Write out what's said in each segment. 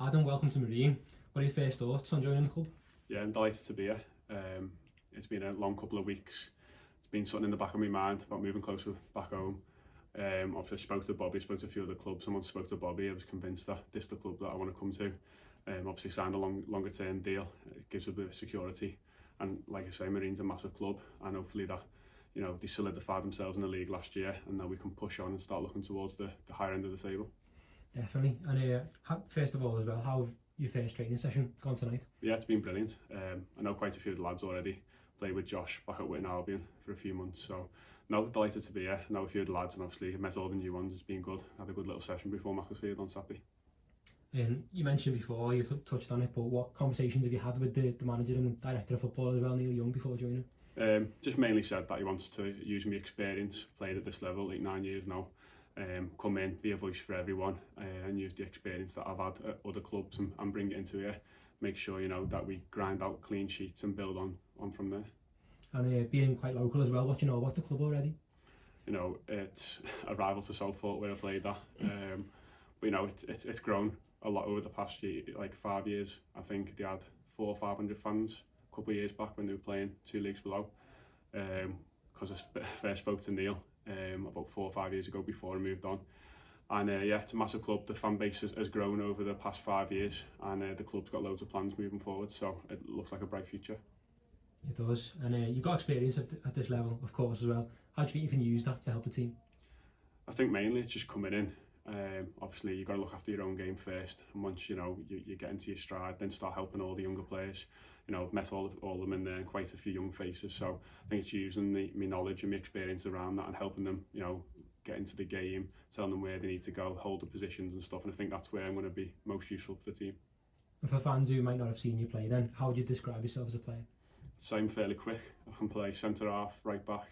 Adam, welcome to Marine. What are your first thoughts on joining the club? Yeah, I'm delighted to be here. It's been a long couple of weeks. It's been something in the back of my mind about moving closer back home. Obviously I spoke to Bobby, spoke to a few other clubs. Someone spoke to Bobby. I was convinced that this is the club that I want to come to. Obviously signed a longer term deal. It gives a bit of security. And like I say, Marine's a massive club, and hopefully that, they solidified themselves in the league last year, and now we can push on and start looking towards the higher end of the table. Definitely. And first of all as well, how have your first training session gone tonight? Yeah, it's been brilliant. I know quite a few of the lads already. Played with Josh back at Whitton Albion for a few months, so no, delighted to be here. Know a few of the lads, and obviously met all the new ones. It's been good. Had a good little session before Macclesfield on Saturday. And you mentioned before, you touched on it, but what conversations have you had with the manager and director of football as well, Neil Young, before joining? Just mainly said that he wants to use my experience, played at this level, like 9 years now, come in, be a voice for everyone, and use the experience that I've had at other clubs and bring it into here. Make sure, that we grind out clean sheets and build on from there. And being quite local as well, what do you know about the club already? It's a rival to Southport where I played at. But it's grown a lot over the past year, like 5 years. I think they had 400 or 500 fans a couple of years back when they were playing 2 leagues below. Because I first spoke to Neil about 4 or 5 years ago before I moved on. And it's a massive club. The fan base has grown over the past 5 years, and the club's got loads of plans moving forward, so it looks like a bright future. It does. And you've got experience at this level, of course, as well. How do you think you can use that to help the team? I think mainly it's just coming in. Obviously you've got to look after your own game first, and once you get into your stride, then start helping all the younger players. I've met all of them in there, and quite a few young faces, so I think it's using my knowledge and my experience around that and helping them get into the game, telling them where they need to go, hold the positions and stuff, and I think that's where I'm going to be most useful for the team. And for fans who might not have seen you play then, how would you describe yourself as a player? So I'm fairly quick. I can play centre half, right back.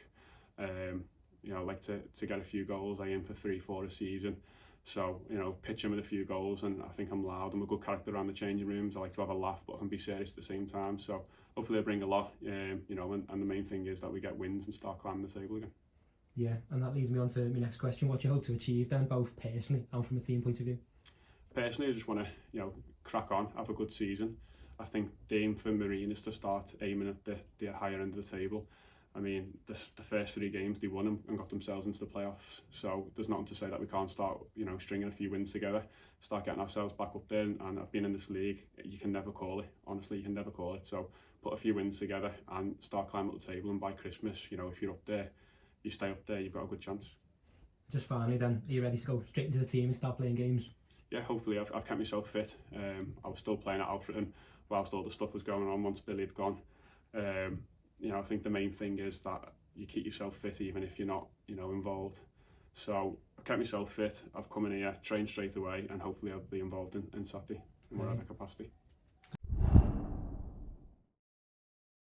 I like to get a few goals. I aim for 3-4 a season. So, pitching with a few goals, and I think I'm loud. I'm a good character around the changing rooms. I like to have a laugh, but I can be serious at the same time. So hopefully I bring a lot, and the main thing is that we get wins and start climbing the table again. Yeah, and that leads me on to my next question. What do you hope to achieve then, both personally and from a team point of view? Personally, I just want to, crack on, have a good season. I think the aim for Marine is to start aiming at the higher end of the table. I mean, the first 3 games they won them and got themselves into the playoffs. So there's nothing to say that we can't start, stringing a few wins together, start getting ourselves back up there. And I've been in this league, you can never call it. Honestly, you can never call it. So put a few wins together and start climbing up the table. And by Christmas, if you're up there, you stay up there, you've got a good chance. Just finally then, are you ready to go straight into the team and start playing games? Yeah, hopefully I've kept myself fit. I was still playing at Alfreton whilst all the stuff was going on once Billy had gone. I think the main thing is that you keep yourself fit even if you're not, involved. So I kept myself fit. I've come in here, trained straight away, and hopefully I'll be involved in Saturday in whatever capacity.